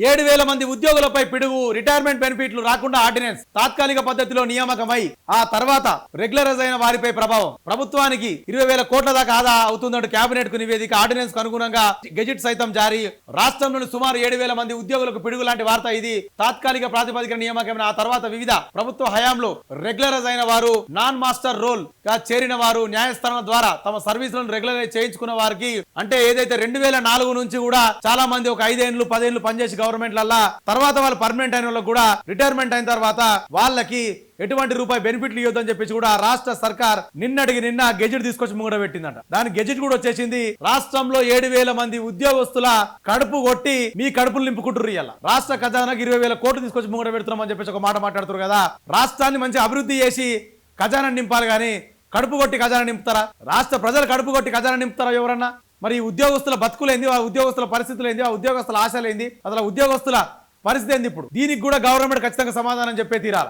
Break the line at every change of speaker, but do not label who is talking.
7,000 మంది ఉద్యోగులపై పిడుగు, రిటైర్మెంట్ బెనిఫిట్లు రాకుండా ఆర్డినెన్స్ తాత్కాలిక పద్ధతిలో నియామకమై ఆ తర్వాత రెగ్యులరైజ్ అయిన వారిపై ప్రభావం. ప్రభుత్వానికి 20,000 కోట్ల దాకా ఆదా అవుతుందంటూ కేబినెట్ కు నివేదిక, ఆర్డినెన్స్ కు అనుగుణంగా గెజిట్ సైతం జారీ. రాష్ట్రంలోని సుమారు 7,000 మంది ఉద్యోగులకు పిడుగు లాంటి వార్త ఇది. తాత్కాలిక ప్రాతిపదికన నియామకమైన ఆ తర్వాత వివిధ ప్రభుత్వ హయాంలో రెగ్యులరైజ్ అయిన వారు, నాన్ మాస్టర్ రోల్ గా చేరిన వారు, న్యాయస్థానం ద్వారా తమ సర్వీసులను రెగ్యులరైజ్ చేయించుకున్న వారికి, అంటే ఏదైతే 2004 నుంచి కూడా చాలా మంది ఒక 5 ఏళ్లు 10 ఏళ్లు పనిచేసి గవర్నమెంట్ లల్లా తర్వాత వాళ్ళు పర్మనెంట్ అయిన వాళ్ళకి కూడా రిటైర్మెంట్ అయిన తర్వాత వాళ్ళకి ఎటువంటి రూపాయి బెనిఫిట్లు ఇవ్వద్దని చెప్పేసి కూడా రాష్ట్ర సర్కార్ నిన్న గెజిట్ తీసుకొచ్చి ముంగడ పెట్టిందంట. దాని గెజిట్ కూడా వచ్చేసింది. రాష్ట్రంలో 7,000 మంది ఉద్యోగస్తుల కడుపు కొట్టి మీ కడుపులు నింపుకుంటున్నారు. ఇవాళ రాష్ట్ర ఖజానాకి 20,000 కోట్లు తీసుకొచ్చి ముంగడ పెడుతున్నామని చెప్పేసి ఒక మాట మాట్లాడుతున్నారు కదా. రాష్ట్రాన్ని మంచి అభివృద్ధి చేసి ఖజానా నింపాలి కానీ కడుపు కొట్టి ఖజానా నింపుతారా? రాష్ట్ర ప్రజలు కడుపు కొట్టి ఖజానా నింపుతారా ఎవరన్నా? మరి ఉద్యోగస్తుల బతుకులేంది, ఆ ఉద్యోగస్తుల పరిస్థితులు ఏంది, ఆ ఉద్యోగస్తుల ఆశలు ఏంది, అసలు ఉద్యోగస్తుల పరిస్థితి ఏంది? ఇప్పుడు దీనికి కూడా గవర్నమెంట్ ఖచ్చితంగా సమాధానం చెప్పే తీరాల.